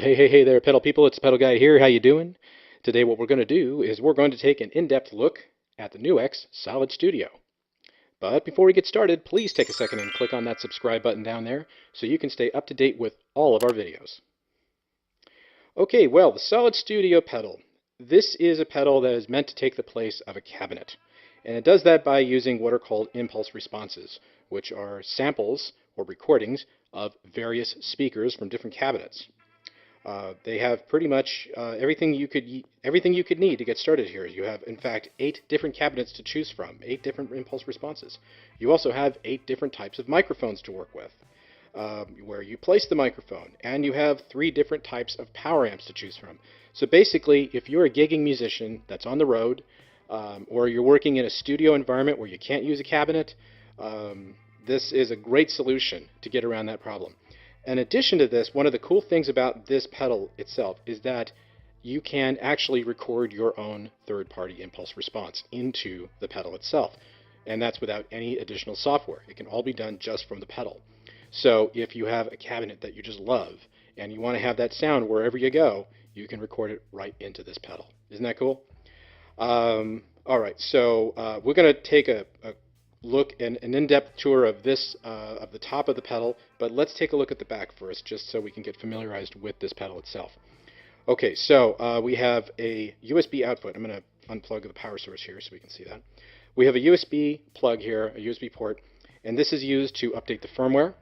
Hey there, pedal people. It's the Pedal Guy here. How you doing? Today what we're going to do is we're going to take an in-depth look at the NUX Solid Studio. But before we get started, please take a second and click on that subscribe button down there so you can stay up to date with all of our videos. Okay, well, the Solid Studio pedal. This is a pedal that is meant to take the place of a cabinet. And it does that by using what are called impulse responses, which are samples or recordings of various speakers from different cabinets. They have pretty much everything you could need to get started here. You have, in fact, 8 different cabinets to choose from, 8 different impulse responses. You also have 8 different types of microphones to work with, where you place the microphone, and you have 3 different types of power amps to choose from. So basically, if you're a gigging musician that's on the road, or you're working in a studio environment where you can't use a cabinet, this is a great solution to get around that problem. In addition to this, one of the cool things about this pedal itself is that you can actually record your own third-party impulse response into the pedal itself. And that's without any additional software. It can all be done just from the pedal. So if you have a cabinet that you just love and you want to have that sound wherever you go, you can record it right into this pedal. Isn't that cool? All right, so we're going to take a look and an in-depth tour of this of the top of the pedal, but let's take a look at the back first, just so we can get familiarized with this pedal itself. Okay, so we have a USB output. I'm going to unplug the power source here so we can see that. We have a USB plug here, a USB port, and this is used to update the firmware.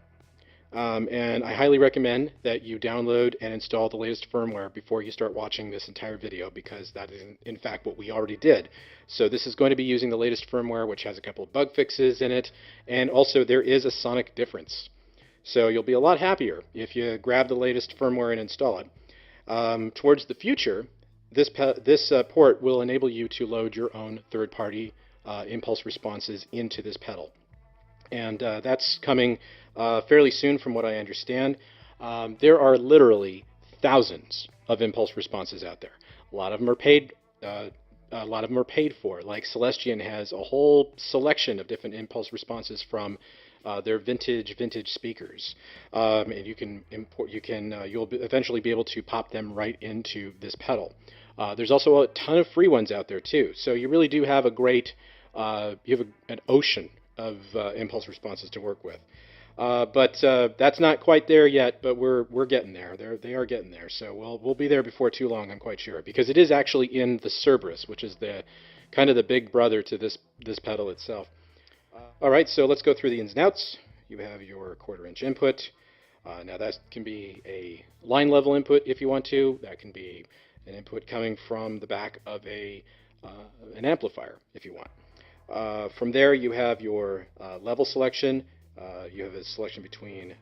And I highly recommend that you download and install the latest firmware before you start watching this entire video, because that is in fact what we already did. So this is going to be using the latest firmware, which has a couple of bug fixes in it, and also there is a sonic difference. So you'll be a lot happier if you grab the latest firmware and install it. Towards the future, this port will enable you to load your own third-party impulse responses into this pedal. And that's coming fairly soon from what I understand. There are literally thousands of impulse responses out there. A lot of them are paid for. Like Celestion has a whole selection of different impulse responses from their vintage speakers, and you'll eventually be able to pop them right into this pedal. There's also a ton of free ones out there too. So you really do have a great an ocean of impulse responses to work with. But that's not quite there yet, but we're getting there. They are getting there. So we'll be there before too long, I'm quite sure, because it is actually in the Cerberus, which is the kind of the big brother to this pedal itself. All right, so let's go through the ins and outs. You have your 1/4-inch input. Now that can be a line level input if you want to. That can be an input coming from the back of an amplifier if you want. From there, you have your level selection. You have a selection between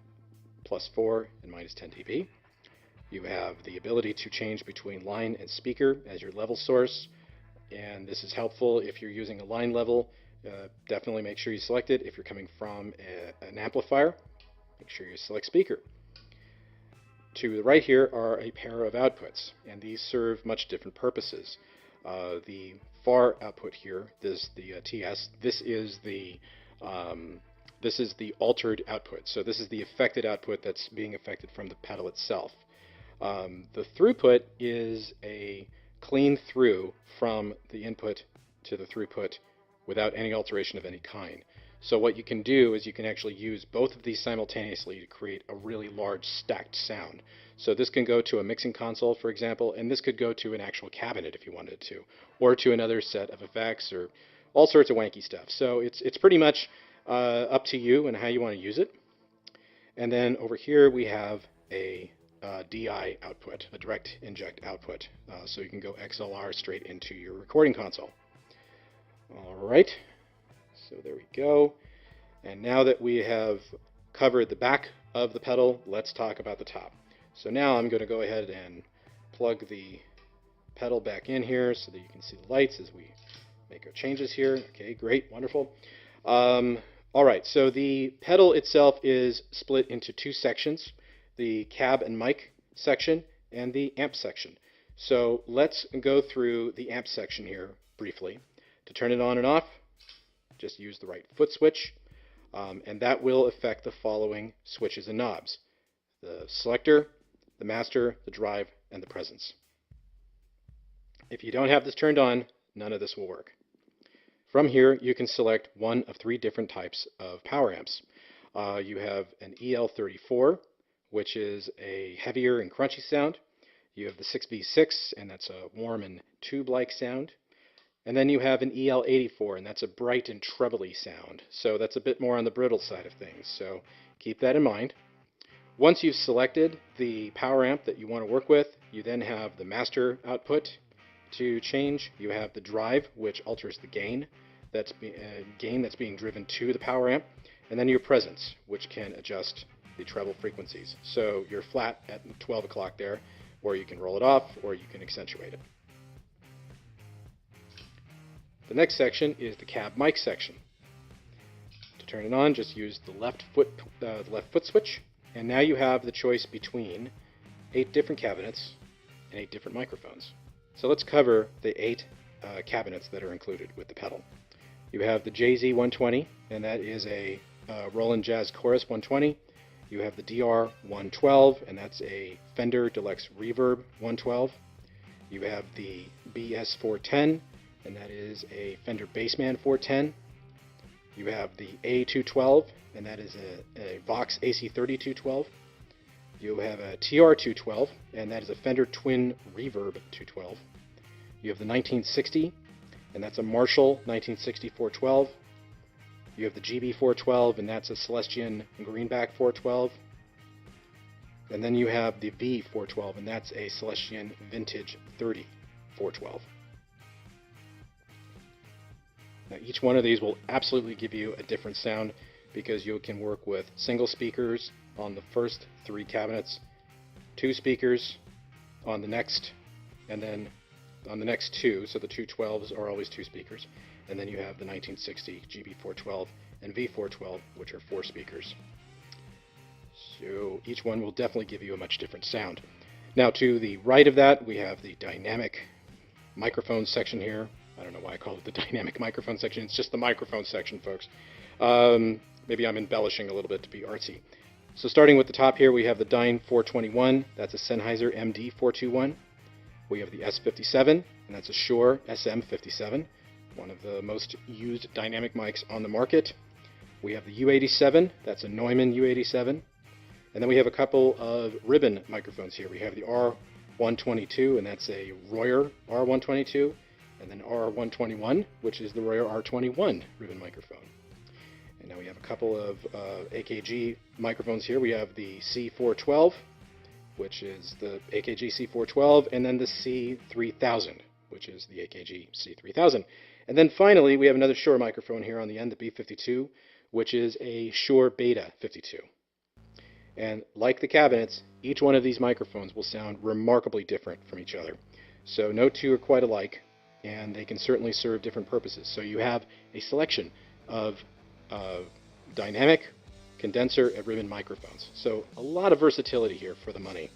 +4 and -10 dB. You have the ability to change between line and speaker as your level source, and this is helpful if you're using a line level. Definitely make sure you select it. If you're coming from an amplifier, make sure you select speaker. To the right here are a pair of outputs, and these serve much different purposes. The far output here, the TS, this is the altered output. So this is the affected output that's being affected from the pedal itself. The throughput is a clean through from the input to the throughput without any alteration of any kind. So what you can do is you can actually use both of these simultaneously to create a really large stacked sound. So this can go to a mixing console, for example, and this could go to an actual cabinet if you wanted to, or to another set of effects, or all sorts of wanky stuff. So it's pretty much up to you and how you want to use it. And then over here we have a DI output, a direct inject output, so you can go XLR straight into your recording console. All right, so there we go. And now that we have covered the back of the pedal, let's talk about the top. So now I'm going to go ahead and plug the pedal back in here so that you can see the lights as we make our changes here. Okay, great, wonderful. All right, so the pedal itself is split into 2 sections, the cab and mic section and the amp section. So let's go through the amp section here briefly. To turn it on and off, just use the right foot switch, and that will affect the following switches and knobs: the selector, the master, the drive, and the presence. If you don't have this turned on, none of this will work. From here, you can select one of three different types of power amps. You have an EL34, which is a heavier and crunchy sound. You have the 6V6, and that's a warm and tube-like sound. And then you have an EL84, and that's a bright and trebly sound. So that's a bit more on the brittle side of things. So keep that in mind. Once you've selected the power amp that you want to work with, you then have the master output to change. You have the drive, which alters the gain that's being driven to the power amp, and then your presence, which can adjust the treble frequencies. So you're flat at 12 o'clock there, or you can roll it off, or you can accentuate it. The next section is the cab mic section. To turn it on, just use the left foot switch, and now you have the choice between 8 different cabinets and 8 different microphones. So let's cover the 8 cabinets that are included with the pedal. You have the JZ120, and that is a Roland Jazz Chorus 120. You have the DR112, and that's a Fender Deluxe Reverb 112. You have the BS410, and that is a Fender Bassman 410. You have the A212, and that is a Vox AC3212. You have a TR212, and that is a Fender Twin Reverb 212. You have the 1960, and that's a Marshall 1960 412. You have the GB 412, and that's a Celestion Greenback 412. And then you have the V 412, and that's a Celestion Vintage 30 412. Now each one of these will absolutely give you a different sound because you can work with single speakers on the first 3 cabinets, 2 speakers on the next, and then on the next 2, so the 212s are always 2 speakers, and then you have the 1960 GB412 and V412, which are 4 speakers. So each one will definitely give you a much different sound. Now to the right of that, we have the dynamic microphone section here. I don't know why I call it the dynamic microphone section. It's just the microphone section, folks. Maybe I'm embellishing a little bit to be artsy. So starting with the top here, we have the Dyne 421. That's a Sennheiser MD421. We have the S57, and that's a Shure SM57, one of the most used dynamic mics on the market. We have the U87, that's a Neumann U87. And then we have a couple of ribbon microphones here. We have the R122, and that's a Royer R122, and then R121, which is the Royer R21 ribbon microphone. And now we have a couple of AKG microphones here. We have the C412, which is the AKG C412, and then the C3000, which is the AKG C3000. And then finally, we have another Shure microphone here on the end, the B52, which is a Shure Beta 52. And like the cabinets, each one of these microphones will sound remarkably different from each other. So no two are quite alike, and they can certainly serve different purposes. So you have a selection of dynamic, condenser, and ribbon microphones. So a lot of versatility here for the money.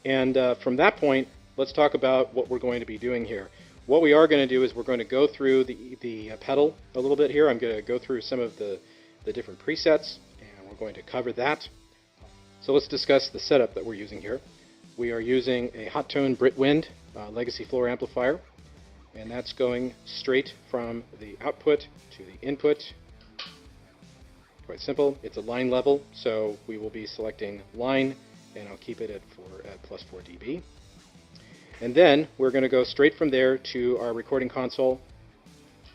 And from that point, let's talk about what we're going to be doing here. What we are going to do is we're going to go through the pedal a little bit here. I'm going to go through some of the different presets, and we're going to cover that. So let's discuss the setup that we're using here. We are using a Hot Tone Britwind legacy floor amplifier, and that's going straight from the output to the input. Quite simple. It's a line level, so we will be selecting line, and I'll keep it at plus 4 dB. And then we're going to go straight from there to our recording console.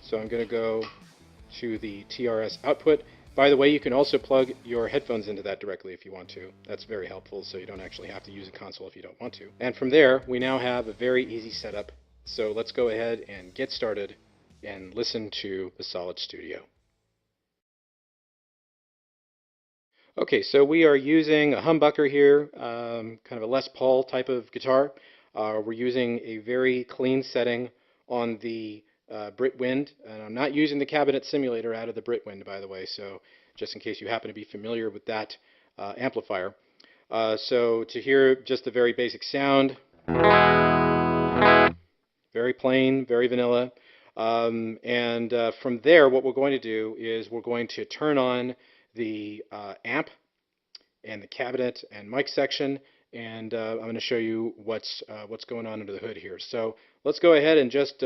So I'm going to go to the TRS output. By the way, you can also plug your headphones into that directly if you want to. That's very helpful, so you don't actually have to use a console if you don't want to. And from there, we now have a very easy setup. So let's go ahead and get started and listen to the Solid Studio. Okay, so we are using a humbucker here, kind of a Les Paul type of guitar. We're using a very clean setting on the Britwind, and I'm not using the cabinet simulator out of the Britwind, by the way, so just in case you happen to be familiar with that amplifier. So to hear just the very basic sound, very plain, very vanilla. And from there, what we're going to do is we're going to turn on the amp, and the cabinet and mic section, and I'm going to show you what's going on under the hood here. So let's go ahead and just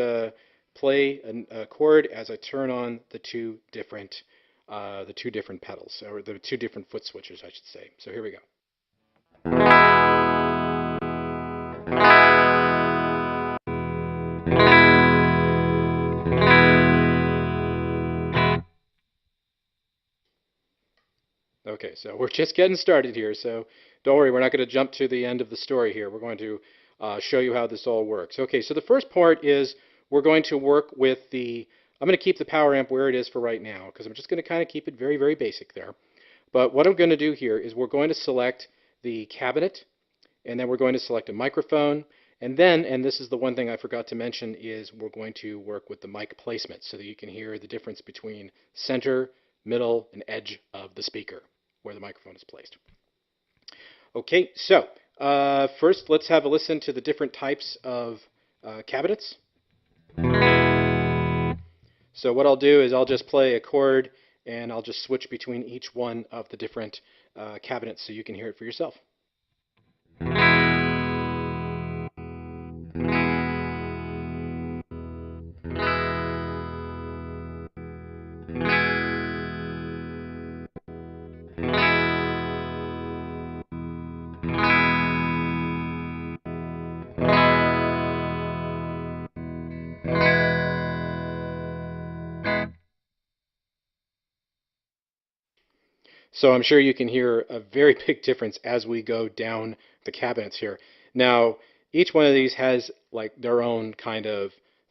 play a chord as I turn on the two different pedals, or the two different foot switches, I should say. So here we go. Okay, so we're just getting started here, so don't worry, we're not going to jump to the end of the story here. We're going to show you how this all works. Okay, so the first part is we're going to work with I'm going to keep the power amp where it is for right now, because I'm just going to kind of keep it very, very basic there. But what I'm going to do here is we're going to select the cabinet, and then we're going to select a microphone, and then, and this is the one thing I forgot to mention, is we're going to work with the mic placement so that you can hear the difference between center, middle, and edge of the speaker where the microphone is placed. Okay, so first let's have a listen to the different types of cabinets. So what I'll do is I'll just play a chord and I'll just switch between each one of the different cabinets so you can hear it for yourself. So I'm sure you can hear a very big difference as we go down the cabinets here. Now, each one of these has like their own kind of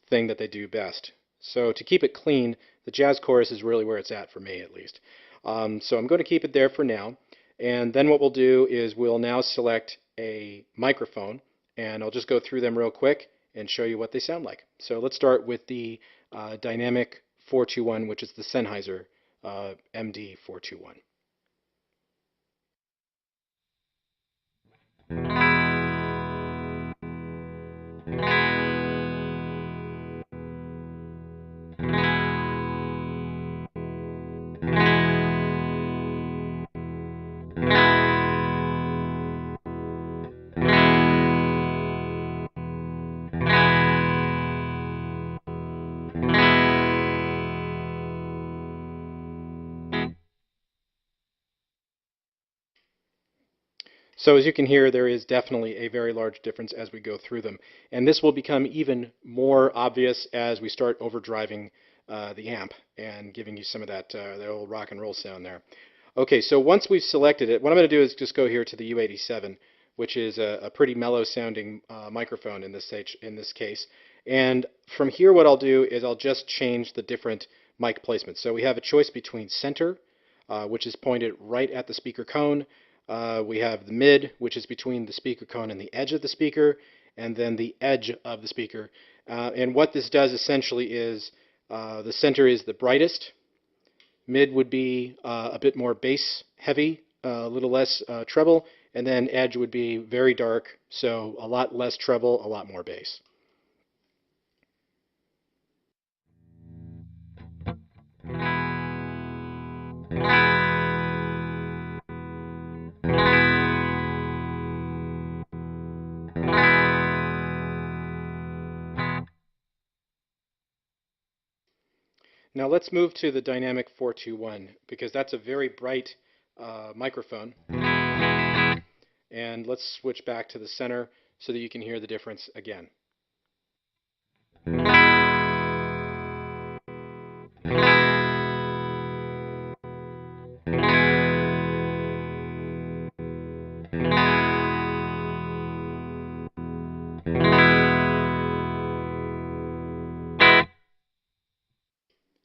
thing that they do best. So to keep it clean, the jazz chorus is really where it's at for me, at least. So I'm going to keep it there for now. And then what we'll do is we'll now select a microphone, and I'll just go through them real quick and show you what they sound like. So let's start with the Dynamic 421, which is the Sennheiser MD 421. So as you can hear, there is definitely a very large difference as we go through them. And this will become even more obvious as we start overdriving the amp and giving you some of that old rock and roll sound there. Okay, so once we've selected it, what I'm going to do is just go here to the U87, which is a pretty mellow sounding microphone in this case. And from here what I'll do is I'll just change the different mic placements. So we have a choice between center, which is pointed right at the speaker cone. We have the mid, which is between the speaker cone and the edge of the speaker, and then the edge of the speaker. And what this does essentially is the center is the brightest, mid would be a bit more bass heavy, a little less treble, and then edge would be very dark, so a lot less treble, a lot more bass. Now let's move to the Dynamic 421 because that's a very bright microphone. And let's switch back to the center so that you can hear the difference again.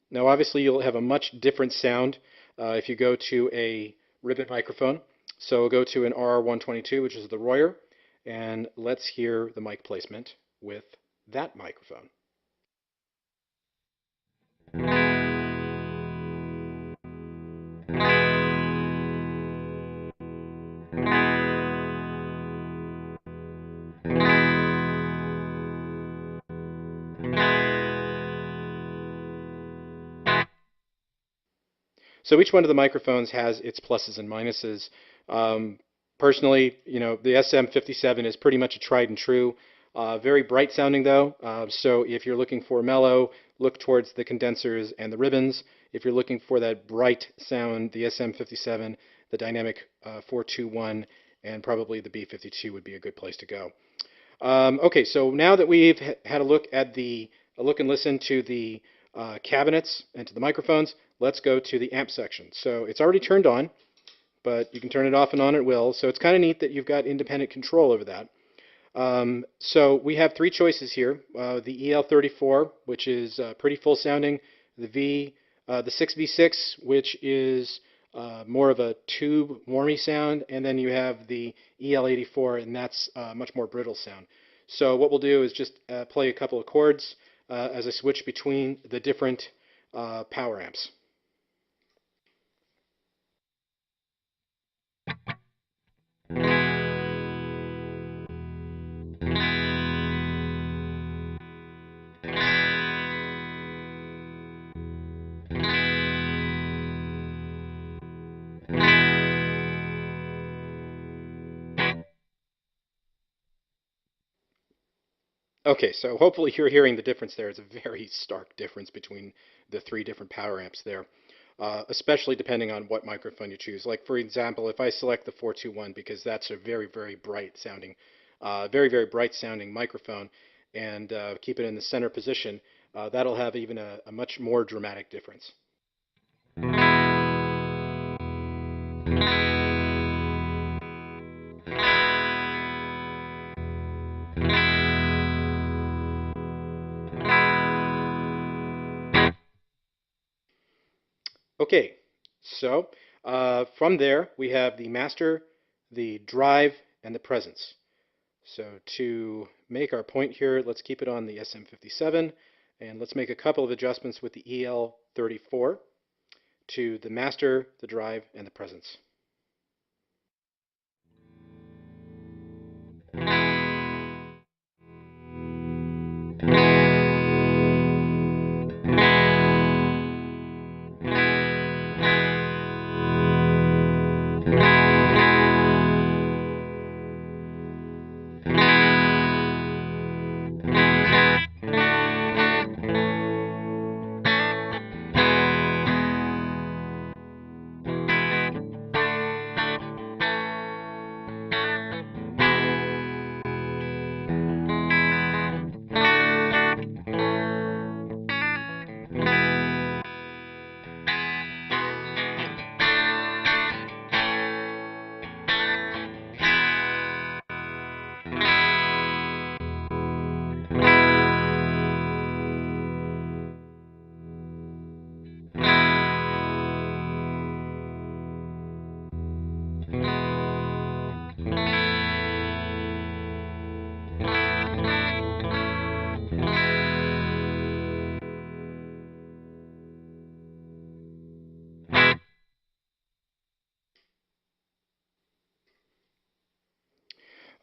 Now obviously you'll have a much different sound if you go to a ribbon microphone. So we'll go to an R122, which is the Royer, and let's hear the mic placement with that microphone. So each one of the microphones has its pluses and minuses. Personally, the SM57 is pretty much a tried and true. Very bright sounding though, so if you're looking for mellow, look towards the condensers and the ribbons. If you're looking for that bright sound, the SM57, the dynamic 421, and probably the B52 would be a good place to go. Okay, so now that we've had a look and listen to the cabinets and to the microphones, let's go to the amp section. So it's already turned on, but you can turn it off and on at will. So it's kind of neat that you've got independent control over that. So we have three choices here. The EL34, which is pretty full sounding, the 6V6, which is more of a tube warmy sound, and then you have the EL84, and that's much more brittle sound. So what we'll do is just play a couple of chords as I switch between the different power amps. Okay, so hopefully you're hearing the difference there. It's a very stark difference between the three different power amps there, especially depending on what microphone you choose. Like, for example, if I select the 421, because that's a very, very bright sounding, very bright sounding microphone, and keep it in the center position, that'll have even a much more dramatic difference. Okay, so from there we have the master, the drive, and the presence. So to make our point here, let's keep it on the SM57, and let's make a couple of adjustments with the EL34 to the master, the drive, and the presence.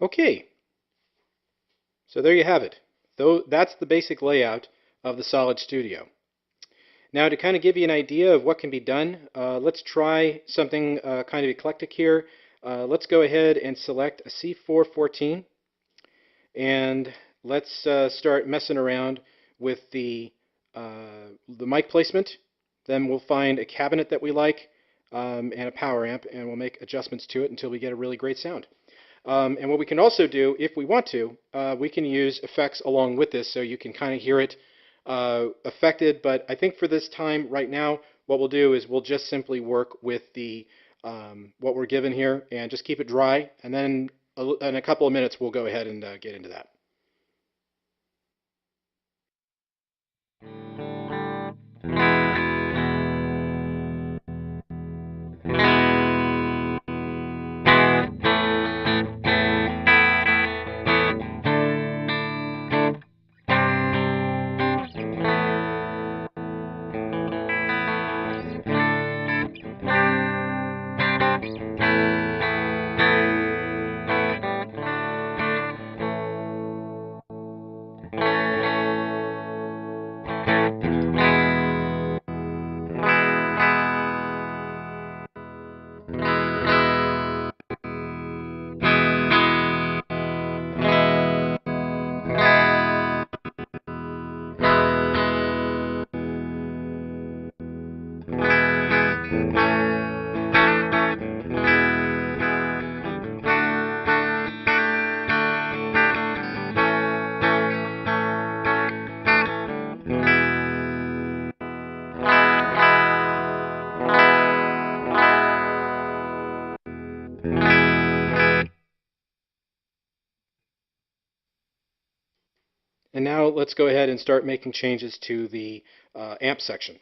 Okay, so there you have it. That's the basic layout of the Solid Studio. Now, to kind of give you an idea of what can be done, let's try something kind of eclectic here. Let's go ahead and select a C414, and let's start messing around with the mic placement. Then we'll find a cabinet that we like and a power amp, and we'll make adjustments to it until we get a really great sound. And what we can also do, if we want to, we can use effects along with this so you can kind of hear it affected. But I think for this time right now, what we'll do is we'll just simply work with the what we're given here and just keep it dry. And then in a couple of minutes, we'll go ahead and get into that. And now let's go ahead and start making changes to the amp section.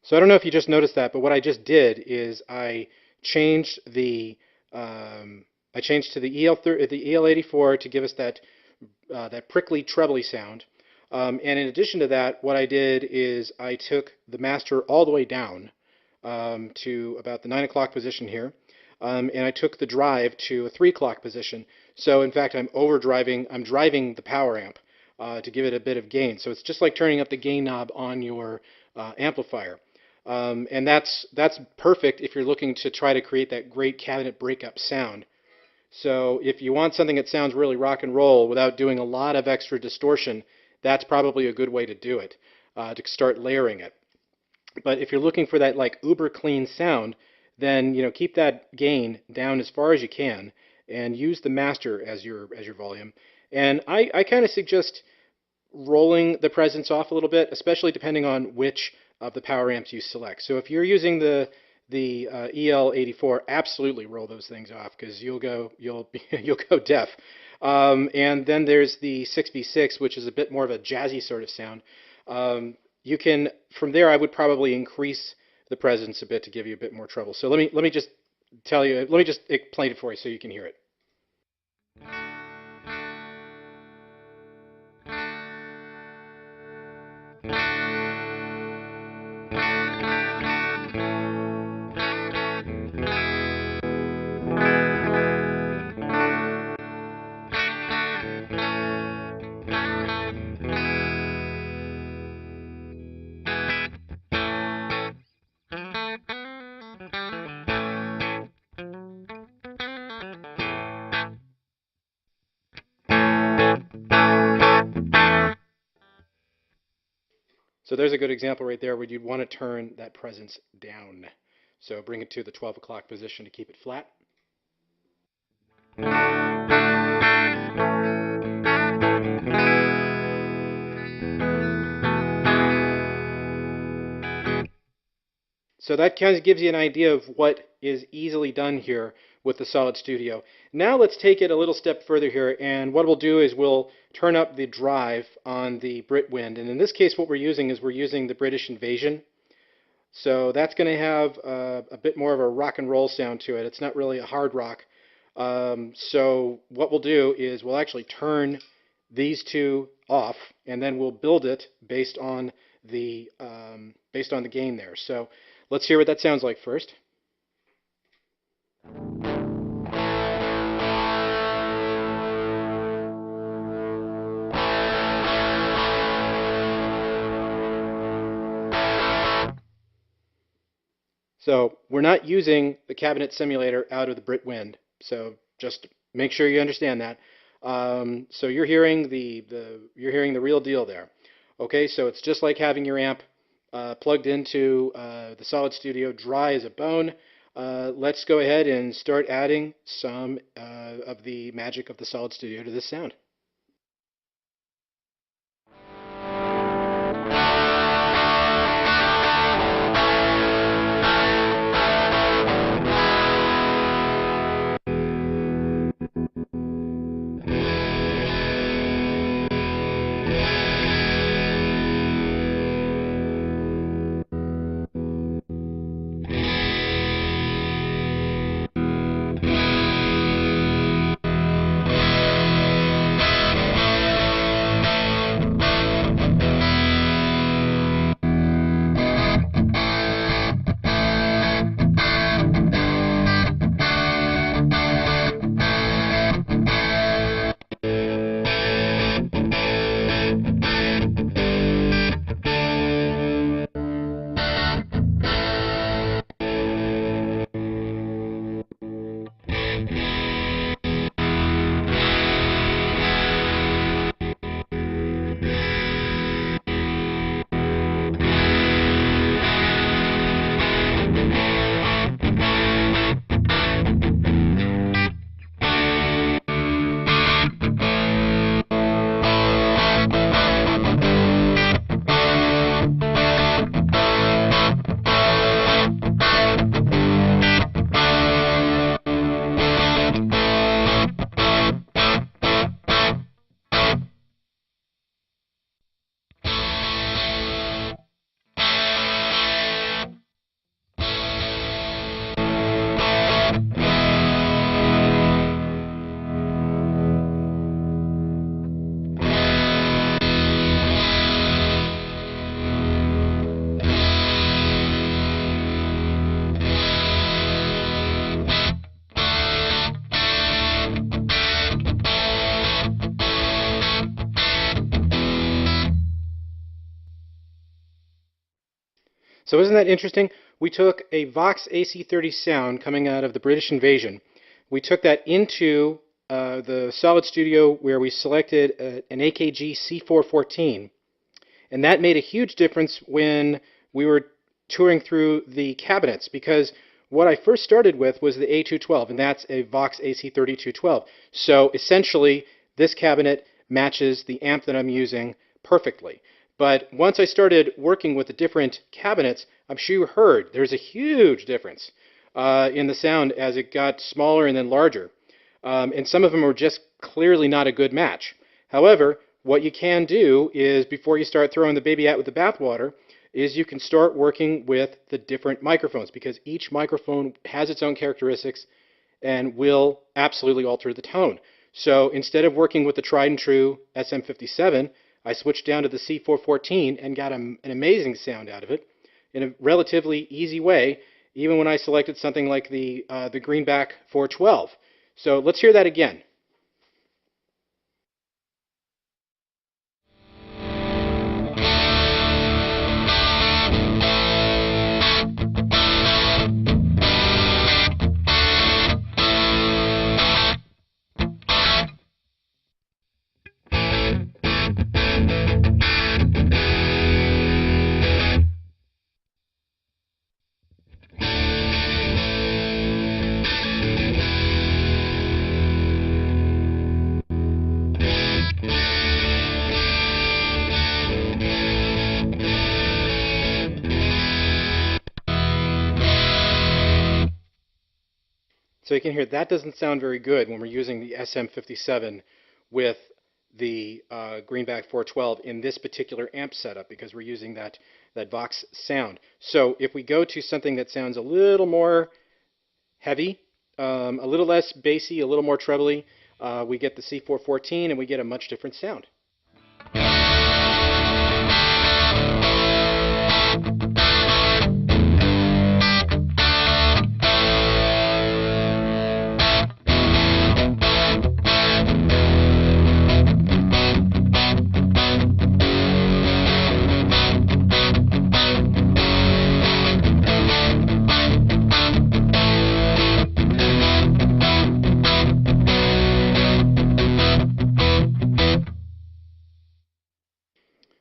So I don't know if you just noticed that, but what I just did is I changed the to the EL84 to give us that prickly trebly sound. And in addition to that, what I did is I took the master all the way down to about the 9 o'clock position here, and I took the drive to a 3 o'clock position. So in fact, I'm driving the power amp to give it a bit of gain. So it's just like turning up the gain knob on your amplifier. And that's perfect if you're looking to try to create that great cabinet breakup sound. So if you want something that sounds really rock and roll without doing a lot of extra distortion, that's probably a good way to do it, to start layering it. But if you're looking for that like uber clean sound, then keep that gain down as far as you can and use the master as your volume. And I kind of suggest rolling the presence off a little bit, especially depending on which of the power amps you select. So if you're using the EL84, absolutely roll those things off because you'll go deaf. And then there's the 6v6, which is a bit more of a jazzy sort of sound. You can, from there, I would probably increase the presence a bit to give you a bit more treble. So let me just explain it for you so you can hear it. So there's a good example right there where you'd want to turn that presence down. So bring it to the 12 o'clock position to keep it flat. So that kind of gives you an idea of what is easily done here with the Solid Studio. Now let's take it a little step further here, and what we'll do is we'll turn up the drive on the Britwind. And in this case, what we're using the British Invasion. So that's going to have a bit more of a rock and roll sound to it. It's not really a hard rock. So what we'll do is we'll actually turn these two off, and then we'll build it based on the gain there. So let's hear what that sounds like first. So we're not using the cabinet simulator out of the Britwind. So just make sure you understand that. So you're hearing the real deal there. Okay, so it's just like having your amp plugged into the Solid Studio dry as a bone. Let's go ahead and start adding some of the magic of the Solid Studio to this sound. So isn't that interesting? We took a Vox AC30 sound coming out of the British invasion. We took that into the Solid Studio where we selected an AKG C414, and that made a huge difference when we were touring through the cabinets, because what I first started with was the A212, and that's a Vox AC3212. So essentially, this cabinet matches the amp that I'm using perfectly. But once I started working with the different cabinets, I'm sure you heard there's a huge difference in the sound as it got smaller and then larger. And some of them are just clearly not a good match. However, what you can do is, before you start throwing the baby out with the bathwater, is you can start working with the different microphones, because each microphone has its own characteristics and will absolutely alter the tone. So instead of working with the tried and true SM57, I switched down to the C414 and got an amazing sound out of it in a relatively easy way, even when I selected something like the Greenback 412. So let's hear that again. So you can hear that doesn't sound very good when we're using the SM57 with the Greenback 412 in this particular amp setup, because we're using that Vox sound. So if we go to something that sounds a little more heavy, a little less bassy, a little more trebly, we get the C414 and we get a much different sound.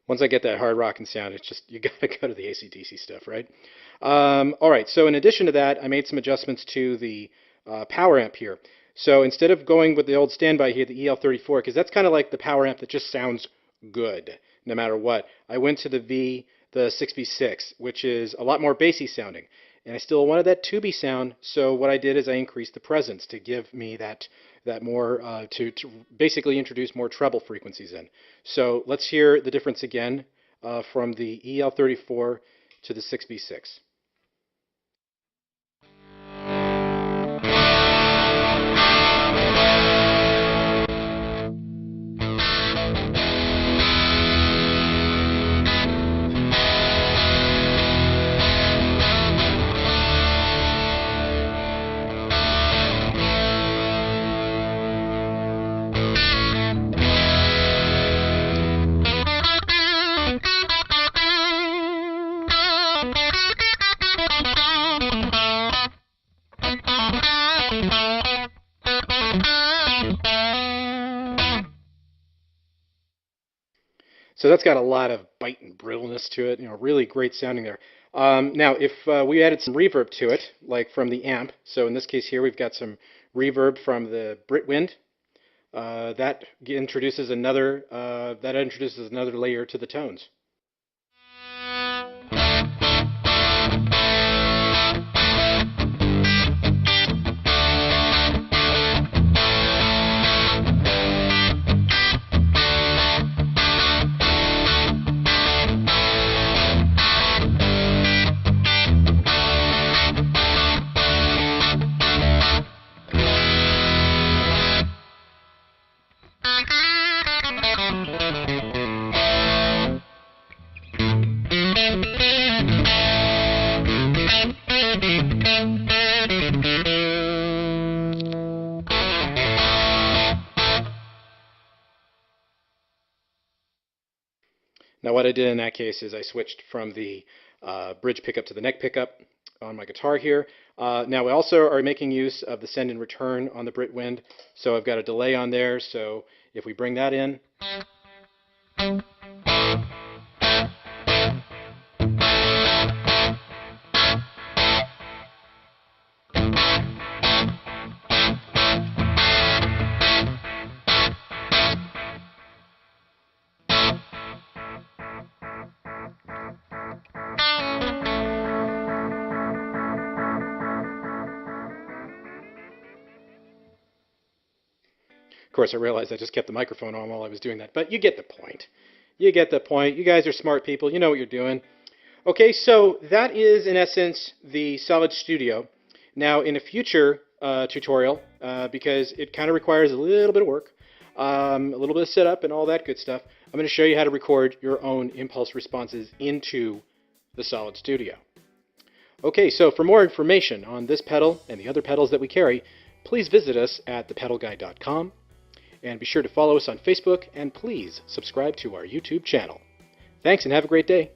Once I get that hard rocking sound, it's just, you gotta go to the AC/DC stuff, right? All right, so in addition to that, I made some adjustments to the power amp here. So instead of going with the old standby here, the EL34, because that's kind of like the power amp that just sounds good no matter what, I went to the 6V6, which is a lot more bassy sounding. And I still wanted that tubey sound, so what I did is I increased the presence to give me that more, to basically introduce more treble frequencies in. So let's hear the difference again from the EL34 to the 6V6. So that's got a lot of bite and brittleness to it, really great sounding there. Now, if we added some reverb to it, like from the amp, so in this case here we've got some reverb from the Britwind, that introduces another layer to the tones. Now what I did in that case is I switched from the bridge pickup to the neck pickup on my guitar here. Now we also are making use of the send and return on the Brit Wind, so I've got a delay on there, so if we bring that in, of course, I realized I just kept the microphone on while I was doing that, but you get the point. You get the point. You guys are smart people. You know what you're doing. Okay, so that is, in essence, the Solid Studio. Now, in a future tutorial, because it kind of requires a little bit of work, a little bit of setup and all that good stuff, I'm going to show you how to record your own impulse responses into the Solid Studio. Okay, so for more information on this pedal and the other pedals that we carry, please visit us at ThePedalGuy.com. And be sure to follow us on Facebook, and please subscribe to our YouTube channel. Thanks and have a great day.